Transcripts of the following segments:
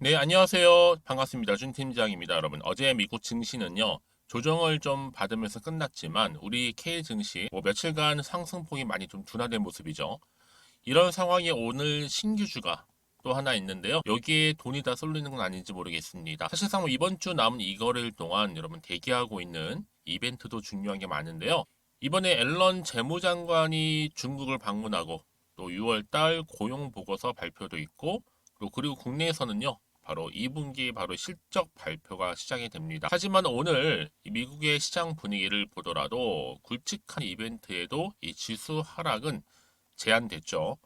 네, 안녕하세요. 반갑습니다. 준 팀장입니다. 여러분, 어제 미국 증시는요, 조정을 좀 받으면서 끝났지만, 우리 K 증시 며칠간 상승폭이 많이 좀 둔화된 모습이죠. 이런 상황에 오늘 신규주가 또 하나 있는데요. 여기에 돈이 다 쏠리는 건 아닌지 모르겠습니다. 사실상 이번 주 남은 이 거래일 동안 여러분 대기하고 있는 이벤트도 중요한 게 많은데요. 이번에 앨런 재무장관이 중국을 방문하고 또 6월 달 고용 보고서 발표도 있고 그리고 국내에서는요. 바로 2분기 바로 실적 발표가 시작이 됩니다. 하지만 오늘 미국의 시장 분위기를 보더라도 굵직한 이벤트에도 이 지수 하락은 제한됐죠.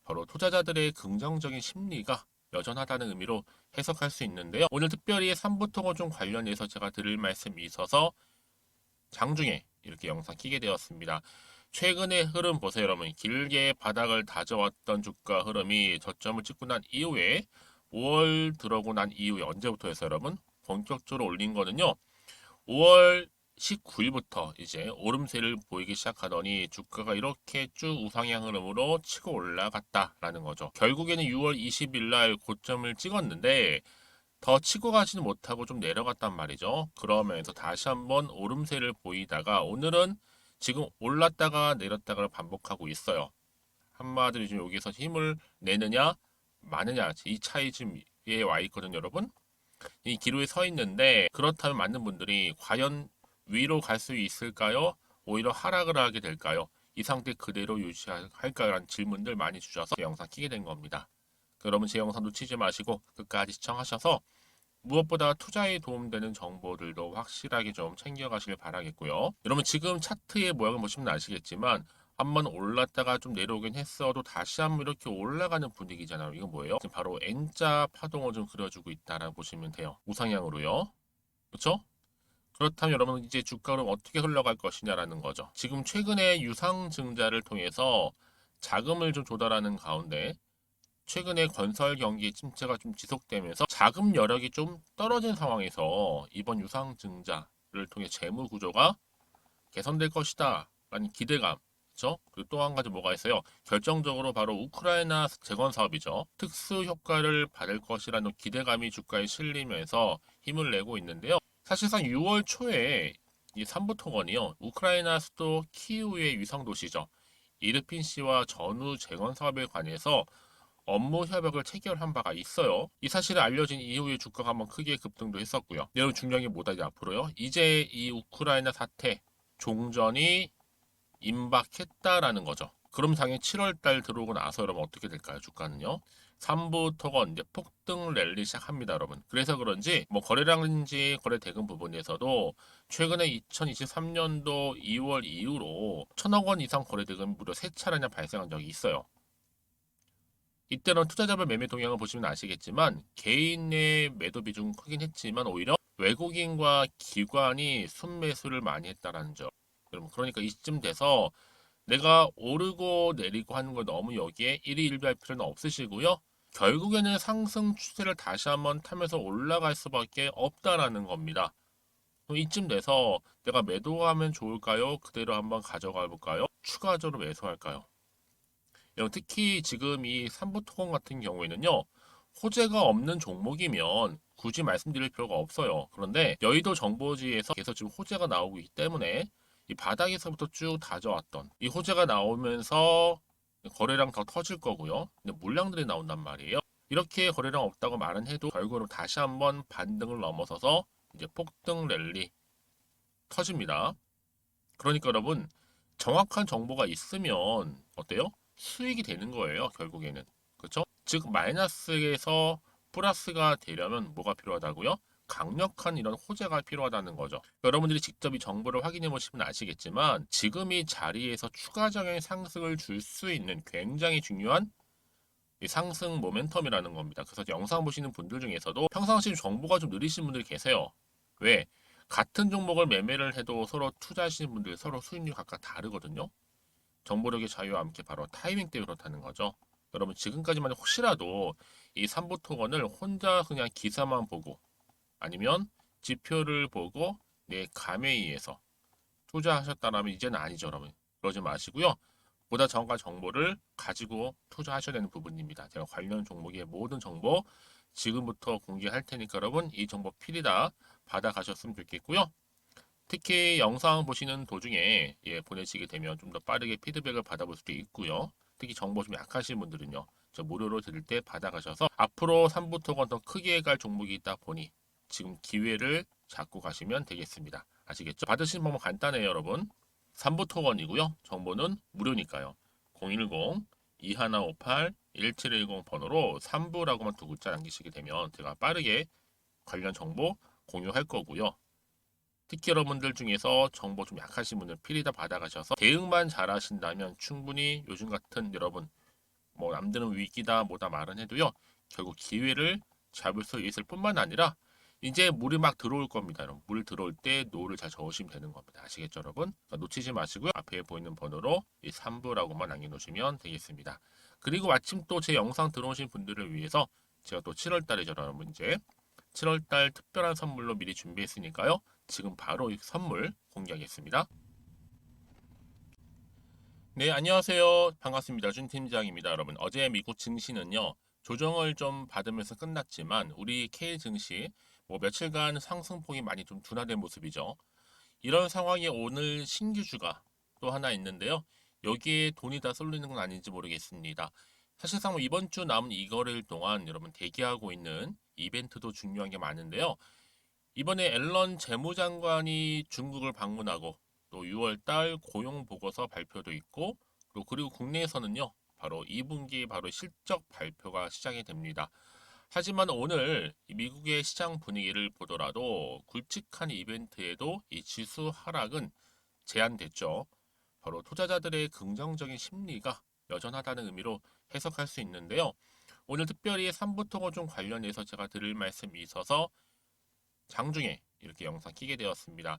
바로 투자자들의 긍정적인 심리가 여전하다는 의미로 해석할 수 있는데요. 오늘 특별히 삼부토건 관련해서 제가 드릴 말씀이 있어서 장중에 이렇게 영상 끼게 되었습니다. 최근의 흐름 보세요, 여러분. 길게 바닥을 다져왔던 주가 흐름이 저점을 찍고 난 이후에 5월 들어오고 난 이후에 언제부터였어요, 여러분? 본격적으로 올린 거는요. 5월 19일부터 이제 오름세를 보이기 시작하더니 주가가 이렇게 쭉 우상향 흐름으로 치고 올라갔다라는 거죠. 결국에는 6월 20일 날 고점을 찍었는데 더 치고 가지는 못하고 좀 내려갔단 말이죠. 그러면서 다시 한번 오름세를 보이다가 오늘은 지금 올랐다가 내렸다가 반복하고 있어요. 한마디로 지금 여기서 힘을 내느냐 마느냐 이 차이쯤에 와 있거든요, 여러분. 이 기로에 서 있는데 그렇다면 많은 분들이 과연 위로 갈 수 있을까요? 오히려 하락을 하게 될까요? 이 상태 그대로 유지할까요? 라는 질문들 많이 주셔서 영상 키게 된 겁니다. 여러분 제 영상 놓치지 마시고 끝까지 시청하셔서 무엇보다 투자에 도움되는 정보들도 확실하게 좀 챙겨가시길 바라겠고요. 여러분 지금 차트의 모양을 보시면 아시겠지만 한번 올랐다가 좀 내려오긴 했어도 다시 한번 이렇게 올라가는 분위기잖아요. 이건 뭐예요? 지금 바로 N자 파동을 좀 그려주고 있다라고 보시면 돼요. 우상향으로요. 그렇죠? 그렇다면 여러분 이제 주가 그럼 어떻게 흘러갈 것이냐라는 거죠. 지금 최근에 유상증자를 통해서 자금을 좀 조달하는 가운데 최근에 건설 경기 침체가 좀 지속되면서 자금 여력이 좀 떨어진 상황에서 이번 유상증자를 통해 재무 구조가 개선될 것이다 라는 기대감. 그렇죠? 그리고 또 한 가지 뭐가 있어요? 결정적으로 바로 우크라이나 재건 사업이죠. 특수 효과를 받을 것이라는 기대감이 주가에 실리면서 힘을 내고 있는데요. 사실상 6월 초에 이 삼부토건이요. 우크라이나 수도 키우의 위성 도시죠. 이르핀 씨와 전후 재건 사업에 관해서 업무 협약을 체결한 바가 있어요. 이 사실이 알려진 이후에 주가가 한번 크게 급등도 했었고요. 여러분 중요한 게 뭐다 이제 앞으로요. 이제 이 우크라이나 사태 종전이 임박했다라는 거죠. 그럼 당연히 7월 달 들어오고 나서 여러분 어떻게 될까요? 주가는요. 3부 토건 이제 폭등 랠리 시작합니다, 여러분. 그래서 그런지 뭐 거래량인지 거래 대금 부분에서도 최근에 2023년도 2월 이후로 1,000억 원 이상 거래 대금이 무려 3차례나 발생한 적이 있어요. 이때는 투자자별 매매 동향을 보시면 아시겠지만 개인의 매도 비중은 크긴 했지만 오히려 외국인과 기관이 순매수를 많이 했다라는 점. 여러분 그러니까 이쯤 돼서 내가 오르고 내리고 하는 걸 너무 여기에 일희일비할 필요는 없으시고요. 결국에는 상승 추세를 다시 한번 타면서 올라갈 수밖에 없다라는 겁니다. 그럼 이쯤 돼서 내가 매도하면 좋을까요? 그대로 한번 가져가 볼까요? 추가적으로 매수할까요? 특히 지금 이 삼부토건 같은 경우에는요, 호재가 없는 종목이면 굳이 말씀드릴 필요가 없어요. 그런데 여의도 정보지에서 계속 지금 호재가 나오고 있기 때문에 이 바닥에서부터 쭉 다져왔던 이 호재가 나오면서 거래량 더 터질 거고요. 근데 물량들이 나온단 말이에요. 이렇게 거래량 없다고 말은 해도 결국은 다시 한번 반등을 넘어서서 이제 폭등 랠리 터집니다. 그러니까 여러분 정확한 정보가 있으면 어때요? 수익이 되는 거예요, 결국에는. 그렇죠? 즉 마이너스에서 플러스가 되려면 뭐가 필요하다고요? 강력한 이런 호재가 필요하다는 거죠. 여러분들이 직접 이 정보를 확인해 보시면 아시겠지만 지금 이 자리에서 추가적인 상승을 줄 수 있는 굉장히 중요한 이 상승 모멘텀이라는 겁니다. 그래서 영상 보시는 분들 중에서도 평상시 정보가 좀 느리신 분들이 계세요. 왜? 같은 종목을 매매를 해도 서로 투자하시는 분들 서로 수익률이 각각 다르거든요. 정보력의 자유와 함께 바로 타이밍 때문에 그렇다는 거죠. 여러분 지금까지만 혹시라도 이 삼부 토건을 혼자 그냥 기사만 보고 아니면 지표를 보고 내 감에 의해서 투자하셨다면 이제는 아니죠, 여러분. 그러지 마시고요. 보다 정확한 정보를 가지고 투자하셔야 되는 부분입니다. 제가 관련 종목의 모든 정보 지금부터 공개할 테니까 여러분 이 정보 필히 다 받아가셨으면 좋겠고요. 특히 영상 보시는 도중에 보내시게 되면 좀 더 빠르게 피드백을 받아볼 수도 있고요. 특히 정보 좀 약하신 분들은요. 저 무료로 드릴 때 받아가셔서 앞으로 3부 토건 더 크게 갈 종목이 있다 보니 지금 기회를 잡고 가시면 되겠습니다. 아시겠죠? 받으시는 방법 간단해요, 여러분. 3부 토건이고요. 정보는 무료니까요. 010-2158-1710 번호로 3부라고만 두 글자 남기시게 되면 제가 빠르게 관련 정보 공유할 거고요. 특히 여러분들 중에서 정보 좀 약하신 분들 필히 다 받아가셔서 대응만 잘하신다면 충분히 요즘 같은 여러분 뭐 남들은 위기다 뭐다 말은 해도요 결국 기회를 잡을 수 있을 뿐만 아니라 이제 물이 막 들어올 겁니다. 여러분. 물 들어올 때 노를 잘 저으시면 되는 겁니다. 아시겠죠, 여러분? 그러니까 놓치지 마시고요. 앞에 보이는 번호로 이 3부라고만 남겨놓으시면 되겠습니다. 그리고 마침 또 제 영상 들어오신 분들을 위해서 제가 또 7월 달이죠, 여러분. 이제 7월 달 특별한 선물로 미리 준비했으니까요. 지금 바로 이 선물 공개하겠습니다. 네, 안녕하세요. 반갑습니다. 준 팀장입니다. 여러분, 어제 미국 증시는요, 조정을 좀 받으면서 끝났지만, 우리 K 증시 뭐 며칠간 상승폭이 많이 좀 둔화된 모습이죠. 이런 상황에 오늘 신규주가 또 하나 있는데요. 여기에 돈이 다 쏠리는 건 아닌지 모르겠습니다. 사실상 뭐 이번 주 남은 이 거래일 동안 여러분 대기하고 있는 이벤트도 중요한 게 많은데요. 이번에 앨런 재무장관이 중국을 방문하고 또 6월 달 고용 보고서 발표도 있고 그리고 국내에서는요. 바로 2분기 바로 실적 발표가 시작이 됩니다. 하지만 오늘 미국의 시장 분위기를 보더라도 굵직한 이벤트에도 이 지수 하락은 제한됐죠. 바로 투자자들의 긍정적인 심리가 여전하다는 의미로 해석할 수 있는데요. 오늘 특별히 3부 토건 좀 관련해서 제가 드릴 말씀이 있어서 장중에 이렇게 영상 키게 되었습니다.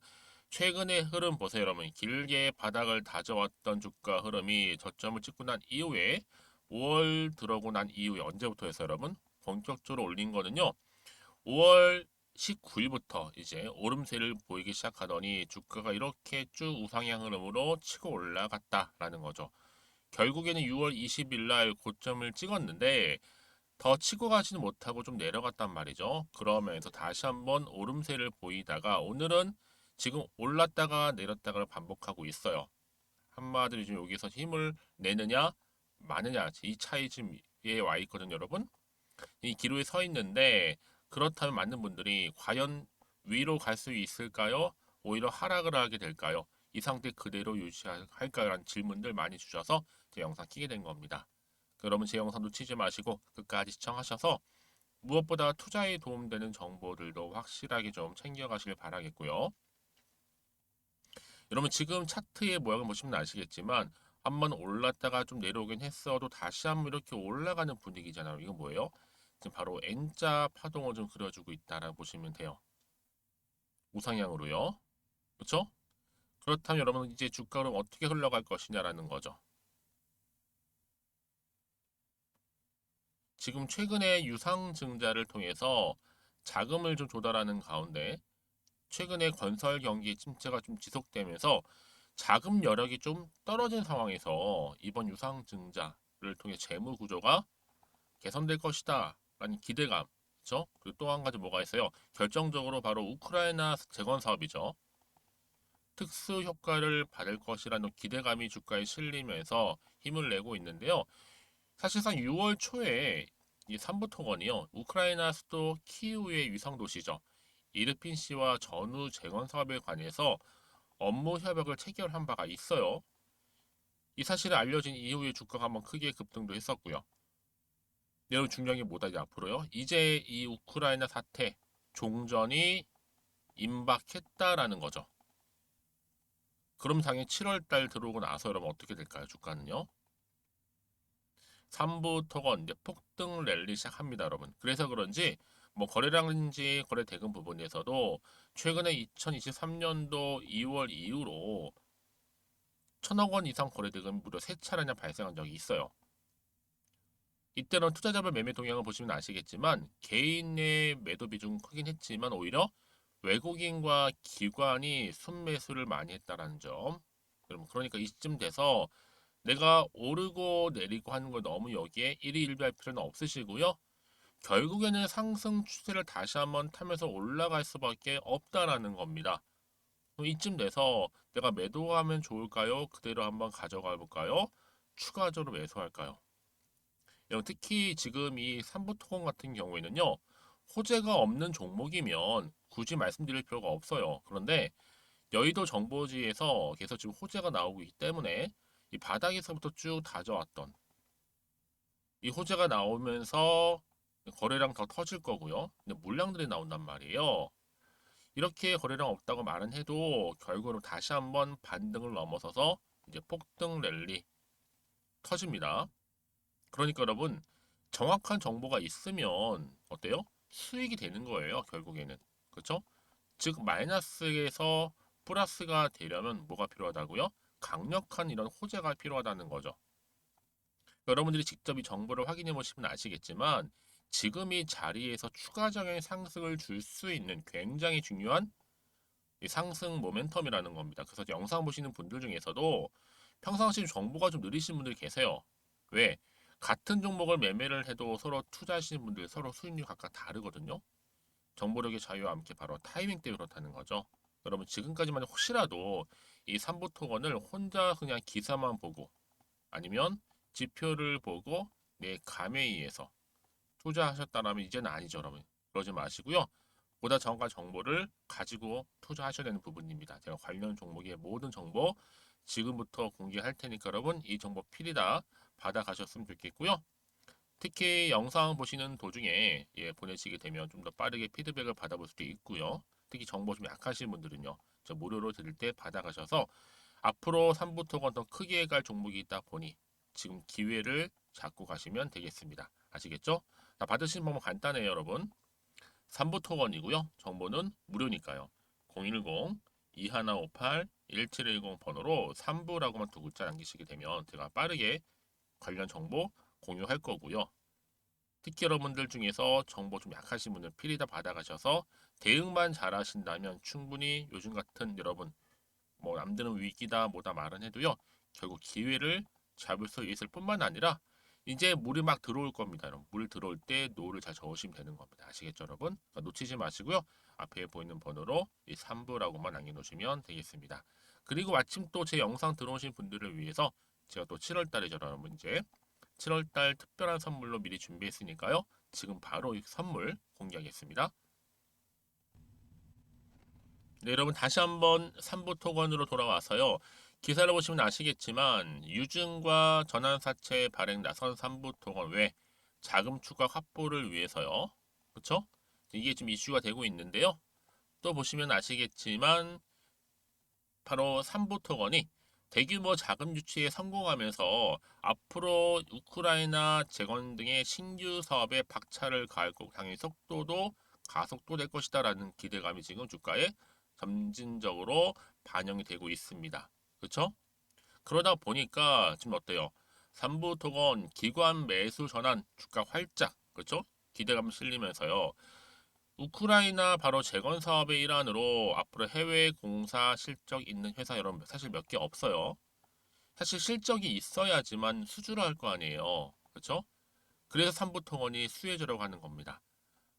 최근의 흐름 보세요, 여러분. 길게 바닥을 다져왔던 주가 흐름이 저점을 찍고 난 이후에 5월 들어오고 난 이후에 언제부터였어요, 여러분? 본격적으로 올린 거는요. 5월 19일부터 이제 오름세를 보이기 시작하더니 주가가 이렇게 쭉 우상향 흐름으로 치고 올라갔다라는 거죠. 결국에는 6월 20일 날 고점을 찍었는데 더 치고 가지는 못하고 좀 내려갔단 말이죠. 그러면서 다시 한번 오름세를 보이다가 오늘은 지금 올랐다가 내렸다가 반복하고 있어요. 한마디로 지금 여기서 힘을 내느냐 마느냐 이 차이쯤에 와 있거든요, 여러분. 이 기로에 서 있는데 그렇다면 많은 분들이 과연 위로 갈 수 있을까요? 오히려 하락을 하게 될까요? 이 상태 그대로 유지할까요? 라는 질문들 많이 주셔서 제 영상 키게 된 겁니다. 여러분 제 영상 놓치지 마시고 끝까지 시청하셔서 무엇보다 투자에 도움되는 정보들도 확실하게 좀 챙겨가시길 바라겠고요. 여러분 지금 차트의 모양을 보시면 아시겠지만 한번 올랐다가 좀 내려오긴 했어도 다시 한번 이렇게 올라가는 분위기잖아요. 이건 뭐예요? 지금 바로 N자 파동을 좀 그려주고 있다라고 보시면 돼요. 우상향으로요. 그렇죠? 그렇다면 여러분 이제 주가는 어떻게 흘러갈 것이냐라는 거죠. 지금 최근에 유상증자를 통해서 자금을 좀 조달하는 가운데 최근에 건설 경기 침체가 좀 지속되면서 자금 여력이 좀 떨어진 상황에서 이번 유상증자를 통해 재무 구조가 개선될 것이다 라는 기대감, 그렇죠? 그리고 또 한 가지 뭐가 있어요? 결정적으로 바로 우크라이나 재건 사업이죠. 특수 효과를 받을 것이라는 기대감이 주가에 실리면서 힘을 내고 있는데요. 사실상 6월 초에 이 삼부토건이요. 우크라이나 수도 키이우의 위성 도시죠. 이르핀 씨와 전후 재건 사업에 관해서 업무 협약을 체결한 바가 있어요. 이 사실이 알려진 이후에 주가가 한번 크게 급등도 했었고요. 여러분 중요한 게 뭐다 이제 앞으로요. 이제 이 우크라이나 사태 종전이 임박했다라는 거죠. 그럼 당연히 7월 달 들어오고 나서 여러분 어떻게 될까요? 주가는요. 3부 토건 이제 폭등 랠리 시작합니다, 여러분. 그래서 그런지 뭐 거래량인지 거래 대금 부분에서도 최근에 2023년도 2월 이후로 1,000억 원 이상 거래 대금이 무려 3차례나 발생한 적이 있어요. 이때는 투자자별 매매 동향을 보시면 아시겠지만 개인의 매도 비중 크긴 했지만 오히려 외국인과 기관이 순매수를 많이 했다라는 점. 여러분 그러니까 이쯤 돼서 내가 오르고 내리고 하는 걸 너무 여기에 일희일비할 필요는 없으시고요. 결국에는 상승 추세를 다시 한번 타면서 올라갈 수밖에 없다라는 겁니다. 그럼 이쯤 돼서 내가 매도하면 좋을까요? 그대로 한번 가져가 볼까요? 추가적으로 매수할까요? 특히 지금 이 삼부토건 같은 경우에는요, 호재가 없는 종목이면 굳이 말씀드릴 필요가 없어요. 그런데 여의도 정보지에서 계속 지금 호재가 나오고 있기 때문에 이 바닥에서부터 쭉 다져왔던 이 호재가 나오면서 거래량 더 터질 거고요. 근데 물량들이 나온단 말이에요. 이렇게 거래량 없다고 말은 해도 결국은 다시 한번 반등을 넘어서서 이제 폭등 랠리 터집니다. 그러니까 여러분, 정확한 정보가 있으면 어때요? 수익이 되는 거예요, 결국에는. 그렇죠? 즉 마이너스에서 플러스가 되려면 뭐가 필요하다고요? 강력한 이런 호재가 필요하다는 거죠. 여러분들이 직접 이 정보를 확인해 보시면 아시겠지만 지금 이 자리에서 추가적인 상승을 줄 수 있는 굉장히 중요한 이 상승 모멘텀이라는 겁니다. 그래서 영상 보시는 분들 중에서도 평상시 정보가 좀 느리신 분들이 계세요. 왜? 같은 종목을 매매를 해도 서로 투자하시는 분들 서로 수익률이 각각 다르거든요. 정보력의 자유와 함께 바로 타이밍 때문에 그렇다는 거죠. 여러분 지금까지만 혹시라도 이 삼부 토건을 혼자 그냥 기사만 보고 아니면 지표를 보고 내 감에 의해서 투자하셨다면 이제는 아니죠, 여러분. 그러지 마시고요. 보다 정확한 정보를 가지고 투자하셔야 되는 부분입니다. 제가 관련 종목의 모든 정보 지금부터 공개할 테니까 여러분 이 정보 필히 다 받아가셨으면 좋겠고요. 특히 영상 보시는 도중에 보내시게 되면 좀 더 빠르게 피드백을 받아볼 수도 있고요. 특히 정보 좀 약하신 분들은요. 저 무료로 드릴 때 받아가셔서 앞으로 3부 토건 더 크게 갈 종목이 있다 보니 지금 기회를 잡고 가시면 되겠습니다. 아시겠죠? 자, 받으신 방법 간단해요, 여러분. 3부 토건이고요. 정보는 무료니까요. 010-2158-1710 번호로 3부라고만 두 글자 남기시게 되면 제가 빠르게 관련 정보 공유할 거고요. 특히 여러분들 중에서 정보 좀 약하신 분들 필히 다 받아가셔서 대응만 잘하신다면 충분히 요즘 같은 여러분 뭐 남들은 위기다 뭐다 말은 해도요 결국 기회를 잡을 수 있을 뿐만 아니라 이제 물이 막 들어올 겁니다. 여러분. 물 들어올 때 노를 잘 저으시면 되는 겁니다. 아시겠죠, 여러분? 그러니까 놓치지 마시고요. 앞에 보이는 번호로 이 3부라고만 남겨놓으시면 되겠습니다. 그리고 마침 또 제 영상 들어오신 분들을 위해서 제가 또 7월 달이죠, 여러분. 이제 7월 달 특별한 선물로 미리 준비했으니까요. 지금 바로 이 선물 공개하겠습니다. 네, 여러분 다시 한번 3부 토건으로 돌아와서요. 기사를 보시면 아시겠지만 유증과 전환사채 발행 나선 3부 토건 외 자금 추가 확보를 위해서요. 그렇죠? 이게 지금 이슈가 되고 있는데요. 또 보시면 아시겠지만 바로 3부 토건이 대규모 자금 유치에 성공하면서 앞으로 우크라이나 재건 등의 신규 사업에 박차를 가할 거고 당연히 속도도 가속도될 것이다라는 기대감이 지금 주가에 점진적으로 반영이 되고 있습니다. 그렇죠? 그러다 보니까 지금 어때요? 3부 토건 기관 매수 전환 주가 활짝 그렇죠? 기대감 실리면서요. 우크라이나 바로 재건 사업의 일환으로 앞으로 해외 공사 실적 있는 회사 여러분 사실 몇 개 없어요. 사실 실적이 있어야지만 수주를 할 거 아니에요. 그렇죠? 그래서 삼부통원이 수혜주라고 하는 겁니다.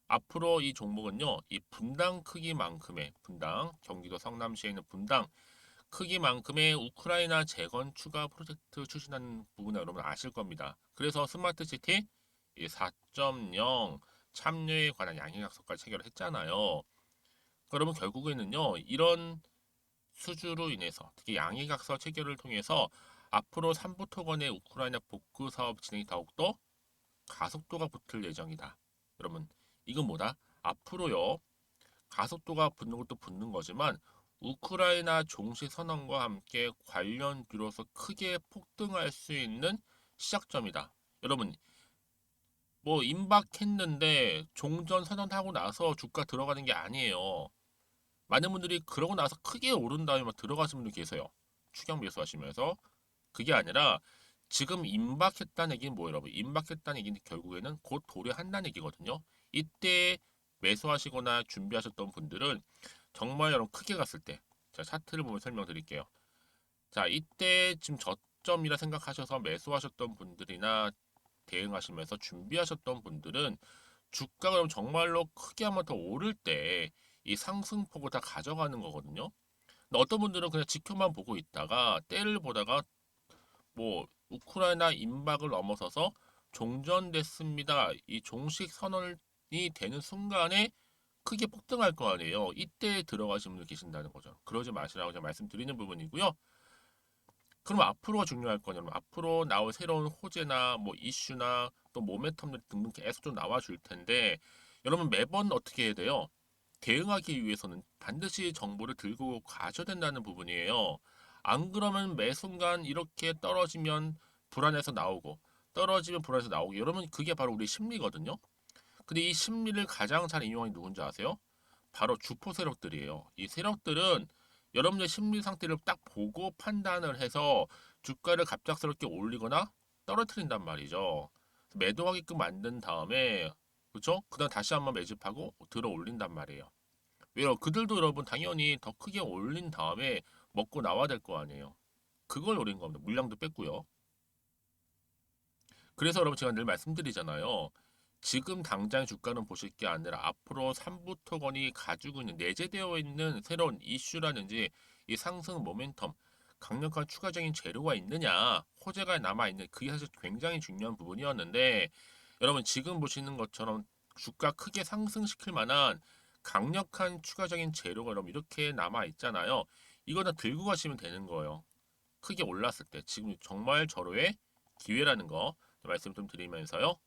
앞으로 이 종목은요, 이 분당 크기만큼의 분당 경기도 성남시에 있는 분당 크기만큼의 우크라이나 재건 추가 프로젝트 추진하는 부분을 여러분 아실 겁니다. 그래서 스마트시티 4.0 참여에 관한 양해약속까지 체결을 했잖아요. 그러면 결국에는요, 이런 수주로 인해서 특히 양해각서 체결을 통해서 앞으로 삼부토건의 우크라이나 복구 사업 진행이 더욱더 가속도가 붙을 예정이다. 여러분, 이건 뭐다? 앞으로요, 가속도가 붙는 것도 붙는 거지만 우크라이나 종식 선언과 함께 관련주로서 크게 폭등할 수 있는 시작점이다. 여러분, 뭐 임박했는데 종전 선언하고 나서 주가 들어가는 게 아니에요. 많은 분들이 그러고 나서 크게 오른 다음에 막 들어가신 분들 계세요. 추경 매수하시면서 그게 아니라 지금 임박했다는 얘기는 뭐예요, 여러분? 임박했다는 얘기는 결국에는 곧 도래한다는 얘기거든요. 이때 매수하시거나 준비하셨던 분들은 정말 여러분 크게 갔을 때, 제가 차트를 보면 설명드릴게요. 자, 이때 지금 저점이라 생각하셔서 매수하셨던 분들이나 대응하시면서 준비하셨던 분들은 주가가 그럼 정말로 크게 한번 더 오를 때 이 상승폭을 다 가져가는 거거든요. 근데 어떤 분들은 그냥 지켜만 보고 있다가 때를 보다가 뭐 우크라이나 임박을 넘어서서 종전됐습니다. 이 종식 선언이 되는 순간에 크게 폭등할 거 아니에요. 이때 들어가신 분들 계신다는 거죠. 그러지 마시라고 제가 말씀드리는 부분이고요. 그럼 앞으로가 중요할 거냐면 앞으로 나올 새로운 호재나 뭐 이슈나 또 모멘텀들 등등 계속 좀 나와 줄 텐데 여러분 매번 어떻게 해야 돼요? 대응하기 위해서는 반드시 정보를 들고 가셔야 된다는 부분이에요. 안 그러면 매 순간 이렇게 떨어지면 불안해서 나오고 떨어지면 불안해서 나오고 여러분 그게 바로 우리 심리거든요. 근데 이 심리를 가장 잘 이용하는 게 누군지 아세요? 바로 주포 세력들이에요. 이 세력들은 여러분의 심리 상태를 딱 보고 판단을 해서 주가를 갑작스럽게 올리거나 떨어뜨린단 말이죠. 매도하게끔 만든 다음에 그렇죠? 그다음 다시 한번 매집하고 들어 올린단 말이에요. 왜요? 그들도 여러분 당연히 더 크게 올린 다음에 먹고 나와야 될 거 아니에요. 그걸 노린 겁니다. 물량도 뺐고요. 그래서 여러분 제가 늘 말씀드리잖아요. 지금 당장 주가는 보실 게 아니라 앞으로 삼부 토건이 가지고 있는 내재되어 있는 새로운 이슈라든지 이 상승 모멘텀, 강력한 추가적인 재료가 있느냐, 호재가 남아있는 그게 사실 굉장히 중요한 부분이었는데 여러분 지금 보시는 것처럼 주가 크게 상승시킬 만한 강력한 추가적인 재료가 여러분 이렇게 남아있잖아요. 이거 다 들고 가시면 되는 거예요. 크게 올랐을 때 지금 정말 절호의 기회라는 거 말씀 좀 드리면서요.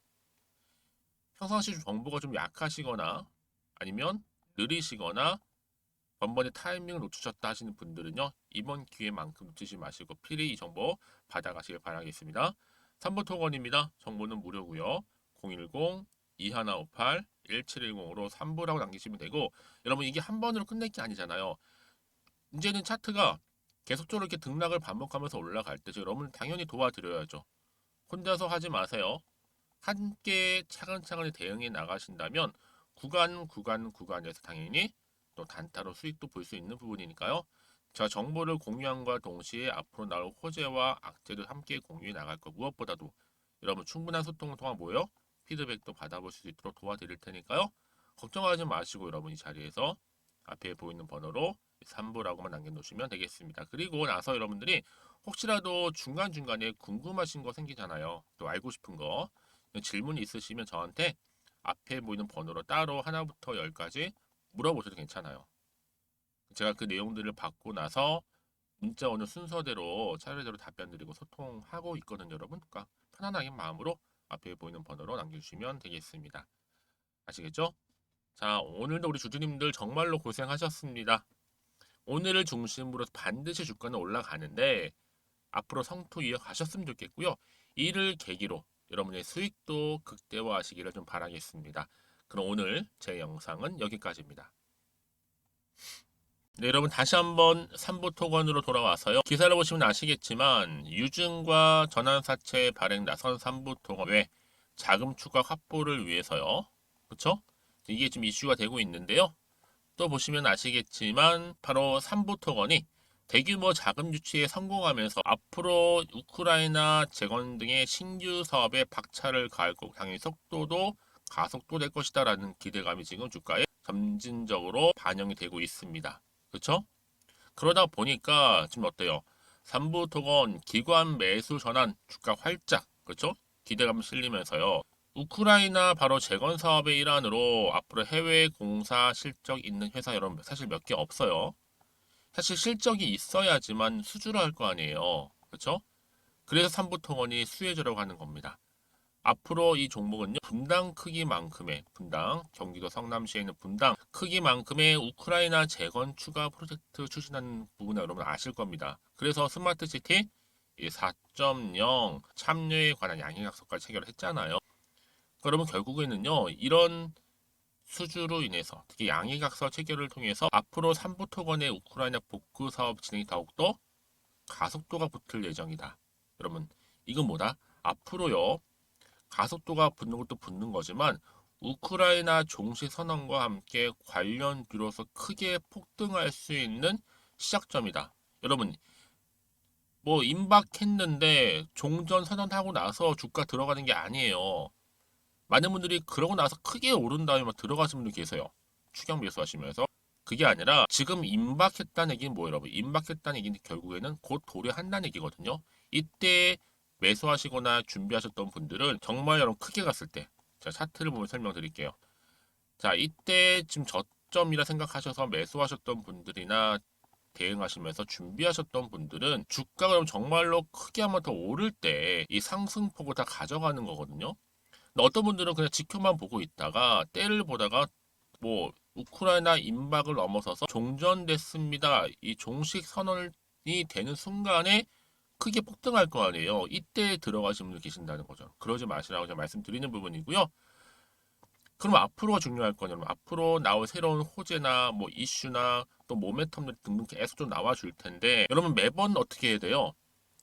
평상시 정보가 좀 약하시거나 아니면 느리시거나 번번이 타이밍을 놓치셨다 하시는 분들은요. 이번 기회만큼 놓치지 마시고 필히 이 정보 받아가시길 바라겠습니다. 3부 토건입니다. 정보는 무료고요. 010-2158-1710으로 3부라고 남기시면 되고 여러분 이게 한 번으로 끝낼 게 아니잖아요. 이제는 차트가 계속적으로 이렇게 등락을 반복하면서 올라갈 때 여러분 당연히 도와드려야죠. 혼자서 하지 마세요. 함께 차근차근히 대응해 나가신다면 구간에서 당연히 또 단타로 수익도 볼 수 있는 부분이니까요. 제가 정보를 공유함과 동시에 앞으로 나올 호재와 악재를 함께 공유해 나갈 거 무엇보다도 여러분 충분한 소통을 통한 뭐요? 피드백도 받아볼 수 있도록 도와드릴 테니까요. 걱정하지 마시고 여러분 이 자리에서 앞에 보이는 번호로 3부라고만 남겨놓으시면 되겠습니다. 그리고 나서 여러분들이 혹시라도 중간중간에 궁금하신 거 생기잖아요. 또 알고 싶은 거 질문이 있으시면 저한테 앞에 보이는 번호로 따로 하나부터 열까지 물어보셔도 괜찮아요. 제가 그 내용들을 받고 나서 문자 오는 순서대로 차례대로 답변 드리고 소통하고 있거든요, 여러분. 그러니까 편안하게 마음으로 앞에 보이는 번호로 남겨주시면 되겠습니다. 아시겠죠? 자, 오늘도 우리 주주님들 정말로 고생하셨습니다. 오늘을 중심으로 반드시 주가는 올라가는데 앞으로 성투 이어가셨으면 좋겠고요. 이를 계기로 여러분의 수익도 극대화하시기를 좀 바라겠습니다. 그럼 오늘 제 영상은 여기까지입니다. 네, 여러분 다시 한번 3부 토건으로 돌아와서요. 기사를 보시면 아시겠지만 유증과 전환사채 발행 나선 3부 토건 외 자금 추가 확보를 위해서요. 그렇죠? 이게 지금 이슈가 되고 있는데요. 또 보시면 아시겠지만 바로 3부 토건이 대규모 자금 유치에 성공하면서 앞으로 우크라이나 재건 등의 신규 사업에 박차를 가할 거고 당연히 속도도 가속도 될 것이다라는 기대감이 지금 주가에 점진적으로 반영이 되고 있습니다. 그렇죠? 그러다 보니까 지금 어때요? 3부 토건 기관 매수 전환 주가 활짝 그렇죠? 기대감 실리면서요. 우크라이나 바로 재건 사업의 일환으로 앞으로 해외 공사 실적 있는 회사 여러분 사실 몇 개 없어요. 사실 실적이 있어야지만 수주를 할 거 아니에요. 그렇죠? 그래서 삼부토건이 수혜주라고 하는 겁니다. 앞으로 이 종목은요, 분당 크기만큼의, 분당, 경기도 성남시에 있는 분당 크기만큼의 우크라이나 재건 추가 프로젝트 추진하는 부분을 여러분 아실 겁니다. 그래서 스마트시티 4.0 참여에 관한 양해약속까지 체결을 했잖아요. 그러면 결국에는요, 이런 수주로 인해서 특히 양해각서 체결을 통해서 앞으로 3부 토건의 우크라이나 복구 사업 진행이 더욱더 가속도가 붙을 예정이다. 여러분, 이건 뭐다? 앞으로요, 가속도가 붙는 것도 붙는 거지만 우크라이나 종식 선언과 함께 관련주로서 크게 폭등할 수 있는 시작점이다. 여러분, 뭐 임박했는데 종전 선언하고 나서 주가 들어가는 게 아니에요. 많은 분들이 그러고 나서 크게 오른 다음에 막 들어가시는 분들 계세요. 추경 매수하시면서. 그게 아니라 지금 임박했다는 얘기는 뭐예요, 여러분? 임박했다는 얘기는 결국에는 곧 도래한다는 얘기거든요. 이때 매수하시거나 준비하셨던 분들은 정말 여러분 크게 갔을 때, 자, 차트를 보면 설명드릴게요. 자, 이때 지금 저점이라 생각하셔서 매수하셨던 분들이나 대응하시면서 준비하셨던 분들은 주가가 그럼 정말로 크게 한번 더 오를 때 이 상승폭을 다 가져가는 거거든요. 근데 어떤 분들은 그냥 지켜만 보고 있다가 때를 보다가 뭐 우크라이나 임박을 넘어서서 종전됐습니다. 이 종식 선언이 되는 순간에 크게 폭등할 거 아니에요. 이때 들어가신 분들 계신다는 거죠. 그러지 마시라고 제가 말씀드리는 부분이고요. 그럼 앞으로가 중요할 거냐면 앞으로 나올 새로운 호재나 뭐 이슈나 또 모멘텀들 등등 계속 좀 나와줄 텐데 여러분 매번 어떻게 해야 돼요?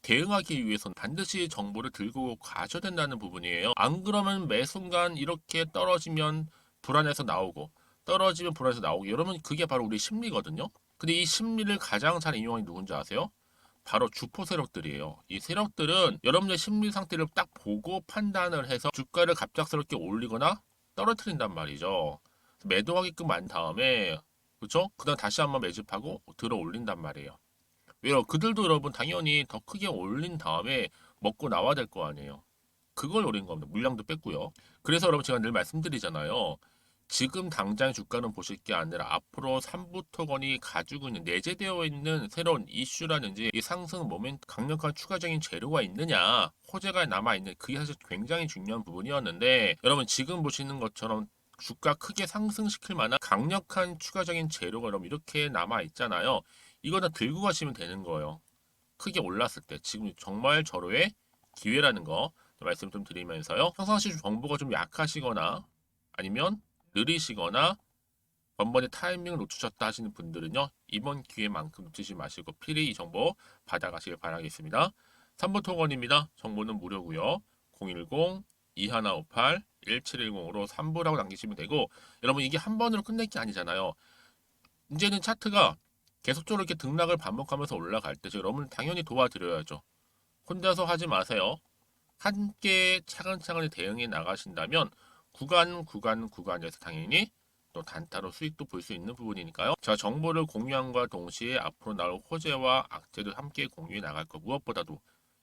대응하기 위해서는 반드시 정보를 들고 가셔야 된다는 부분이에요. 안 그러면 매 순간 이렇게 떨어지면 불안해서 나오고 떨어지면 불안해서 나오고 여러분 그게 바로 우리 심리거든요. 근데 이 심리를 가장 잘 이용하는 누군지 아세요? 바로 주포 세력들이에요. 이 세력들은 여러분의 심리 상태를 딱 보고 판단을 해서 주가를 갑작스럽게 올리거나 떨어뜨린단 말이죠. 매도하게끔 한 다음에 그렇죠? 그다음 다시 한번 매집하고 들어 올린단 말이에요. 왜요? 그들도 여러분 당연히 더 크게 올린 다음에 먹고 나와야 될 거 아니에요. 그걸 노린 겁니다. 물량도 뺐고요. 그래서 여러분 제가 늘 말씀드리잖아요. 지금 당장 주가는 보실 게 아니라 앞으로 3부 토건이 가지고 있는 내재되어 있는 새로운 이슈라든지 이 상승 모멘트 강력한 추가적인 재료가 있느냐 호재가 남아있는 그게 사실 굉장히 중요한 부분이었는데 여러분 지금 보시는 것처럼 주가 크게 상승시킬 만한 강력한 추가적인 재료가 여러분 이렇게 남아있잖아요. 이거 다 들고 가시면 되는 거예요. 크게 올랐을 때 지금 정말 절호의 기회라는 거 말씀 좀 드리면서요. 평상시 정보가 좀 약하시거나 아니면 느리시거나 번번이 타이밍을 놓치셨다 하시는 분들은요. 이번 기회만큼 놓치지 마시고 필히 이 정보 받아가시길 바라겠습니다. 3번 통원입니다. 정보는 무료고요. 010-2158-1710으로 3부라고 남기시면 되고 여러분 이게 한 번으로 끝낼 게 아니잖아요. 이제는 차트가 계속적으로 이렇게 등락을 반복하면서 올라갈 때 여러분 당연히 도와드려야죠. 혼자서 하지 마세요. 함께 차근차근히 대응해 나가신다면 구간에서 당연히 또 단타로 수익도 볼 수 있는 부분이니까요. 제가 정보를 공유함과 동시에 앞으로 나올 호재와 악재를 함께 공유해 나갈 거 무엇보다도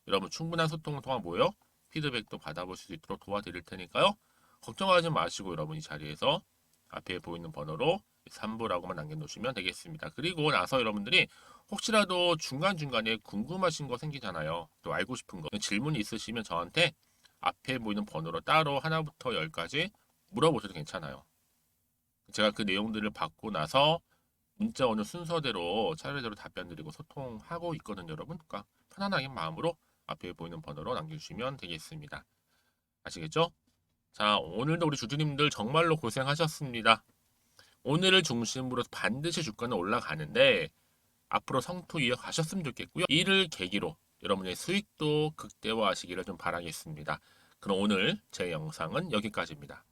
여러분 충분한 소통을 통한 뭐요? 피드백도 받아볼 수 있도록 도와드릴 테니까요. 걱정하지 마시고 여러분 이 자리에서 앞에 보이는 번호로 3부라고만 남겨놓으시면 되겠습니다. 그리고 나서 여러분들이 혹시라도 중간중간에 궁금하신 거 생기잖아요. 또 알고 싶은 거 질문이 있으시면 저한테 앞에 보이는 번호로 따로 하나부터 열까지 물어보셔도 괜찮아요. 제가 그 내용들을 받고 나서 문자 오는 순서대로 차례대로 답변 드리고 소통하고 있거든요, 여러분. 그러니까 편안하게 마음으로 앞에 보이는 번호로 남겨주시면 되겠습니다. 아시겠죠? 자, 오늘도 우리 주주님들 정말로 고생하셨습니다. 오늘을 중심으로 반드시 주가는 올라가는데 앞으로 성투 이어가셨으면 좋겠고요. 이를 계기로 여러분의 수익도 극대화하시기를 좀 바라겠습니다. 그럼 오늘 제 영상은 여기까지입니다.